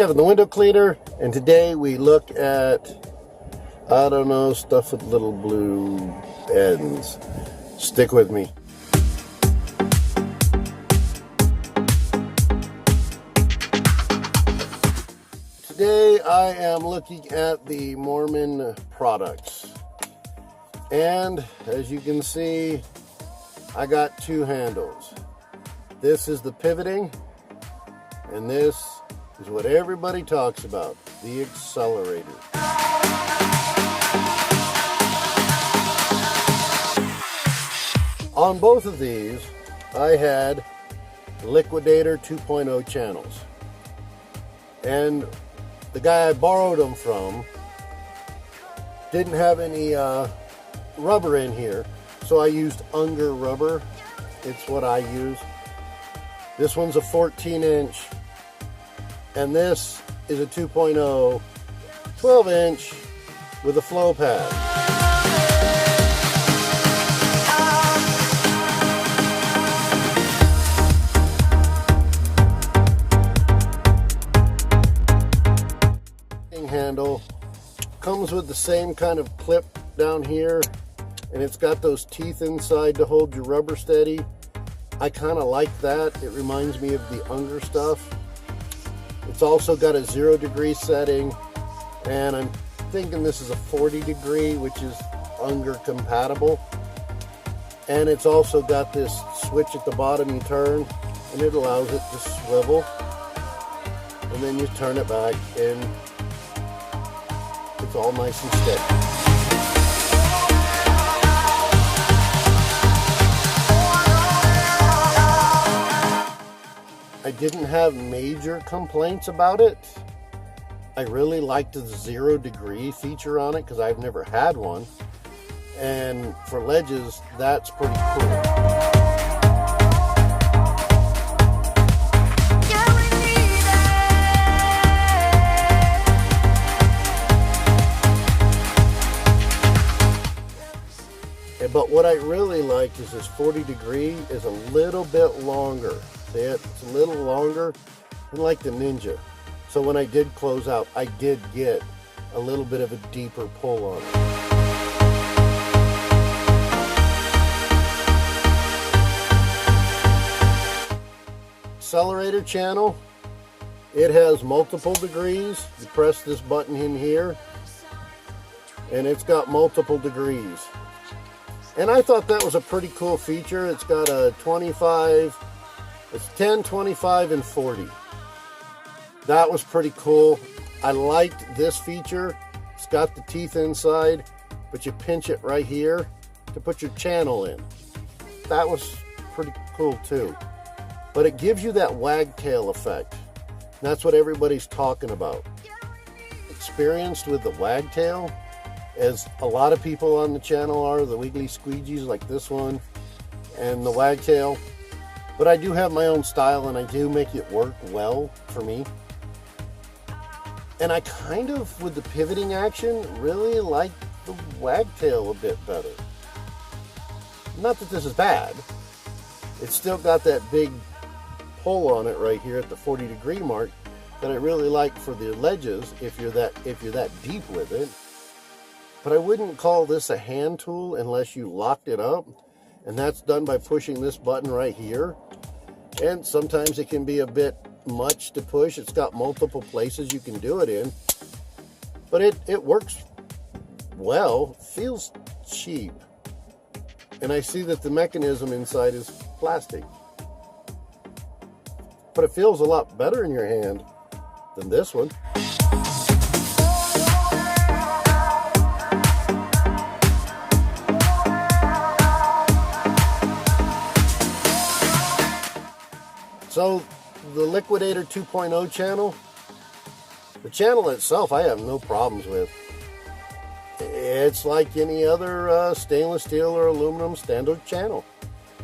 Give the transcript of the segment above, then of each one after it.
Kevin the window cleaner, and today we look at, I don't know, stuff with little blue ends. Stick with me. Today I am looking at the Moerman products, and as you can see, I got two handles. This is the pivoting, and this is what everybody talks about, the accelerator. On both of these, I had Liquidator 2.0 channels, and the guy I borrowed them from didn't have any rubber in here, so I used Unger rubber. It's what I use. This one's a 14-inch, and this is a 2.0 12-inch with a flow pad. Handle comes with the same kind of clip down here, and it's got those teeth inside to hold your rubber steady. I kind of like that. It reminds me of the Unger stuff. It's also got a 0-degree setting, and I'm thinking this is a 40-degree, which is Unger compatible. And it's also got this switch at the bottom you turn, and it allows it to swivel, and then you turn it back and it's all nice and steady. I didn't have major complaints about it. I really liked the 0-degree feature on it because I've never had one. And for ledges, that's pretty cool. But what I really like is this 40-degree is a little bit longer. See it? It's a little longer than like the Ninja. So when I did close out, I did get a little bit of a deeper pull on it. Accelerator channel. It has multiple degrees. You press this button in here, and it's got multiple degrees. And I thought that was a pretty cool feature. It's got a 25, it's 10, 25, and 40. That was pretty cool. I liked this feature. It's got the teeth inside, but you pinch it right here to put your channel in. That was pretty cool too. But it gives you that wagtail effect. That's what everybody's talking about. Experienced with the wagtail, as a lot of people on the channel are, the wiggly squeegees like this one and the wagtail. But I do have my own style, and I do make it work well for me. And I kind of, with the pivoting action, really like the wagtail a bit better. Not that this is bad. It's still got that big pull on it right here at the 40-degree mark that I really like for the ledges if you're that deep with it. But I wouldn't call this a hand tool unless you locked it up, and that's done by pushing this button right here. And sometimes it can be a bit much to push. It's got multiple places you can do it in, but it works well. Feels cheap, and I see that the mechanism inside is plastic, but it feels a lot better in your hand than this one. So the Liquidator 2.0 channel, the channel itself I have no problems with. It's like any other stainless steel or aluminum standard channel,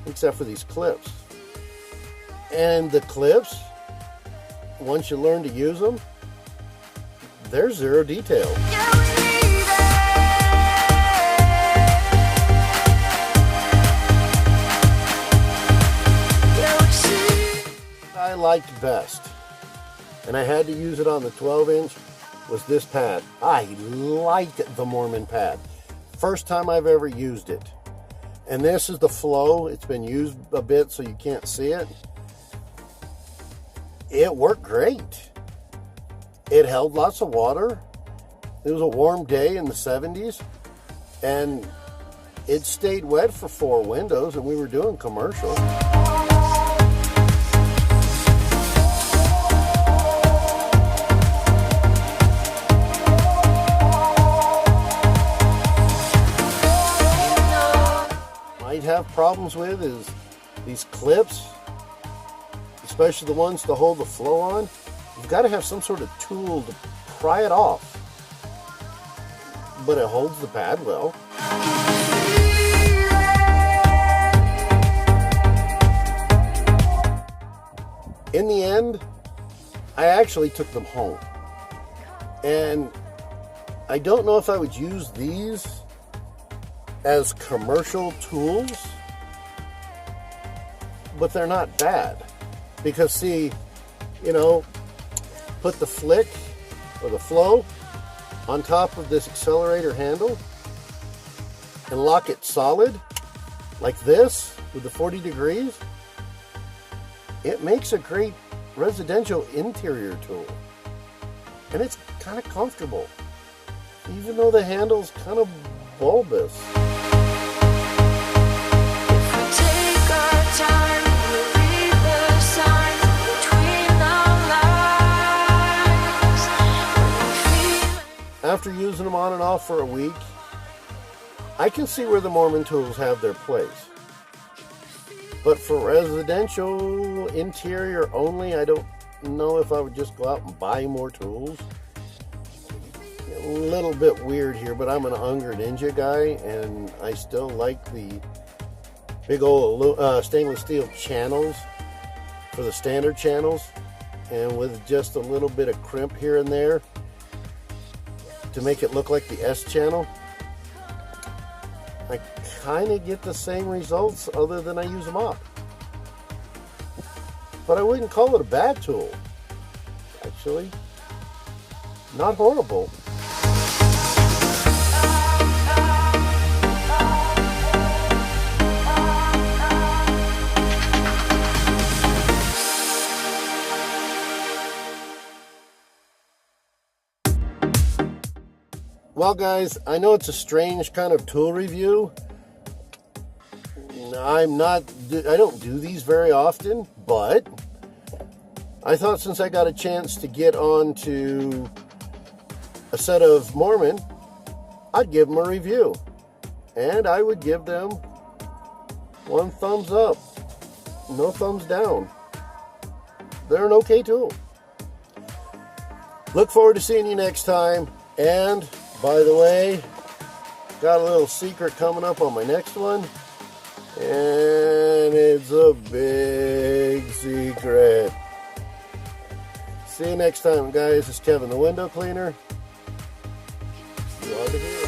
except for these clips. And the clips, once you learn to use them, they're zero detail. I liked best and I had to use it on the 12-inch, was this pad. I liked the Moerman pad. First time I've ever used it. And this is the flow. It's been used a bit so you can't see it. It worked great. It held lots of water. It was a warm day in the 70s, and it stayed wet for 4 windows, and we were doing commercial. Might have problems with is these clips, especially the ones to hold the flow on. You've got to have some sort of tool to pry it off, but it holds the pad well. In the end, I actually took them home, and I don't know if I would use these as commercial tools, but they're not bad. Because see, you know, put the flick or the flow on top of this accelerator handle and lock it solid like this with the 40 degrees. It makes a great residential interior tool, and it's kind of comfortable, even though the handle's kind of bulbous. After using them on and off for a week, I can see where the Moerman tools have their place. But for residential interior only, I don't know if I would just go out and buy more tools. A little bit weird here, but I'm an Unger Ninja guy, and I still like the big old stainless steel channels for the standard channels, and with just a little bit of crimp here and there to make it look like the S channel. I kind of get the same results other than I use them up. But I wouldn't call it a bad tool. Actually, not horrible. Well guys, I know it's a strange kind of tool review. I don't do these very often, but I thought since I got a chance to get onto a set of Moerman, I'd give them a review. And I would give them 1 thumbs up, no thumbs down. They're an okay tool. Look forward to seeing you next time. And by the way, got a little secret coming up on my next one, and it's a big secret. See you next time, guys. It's Kevin the Window Cleaner. You are the hero.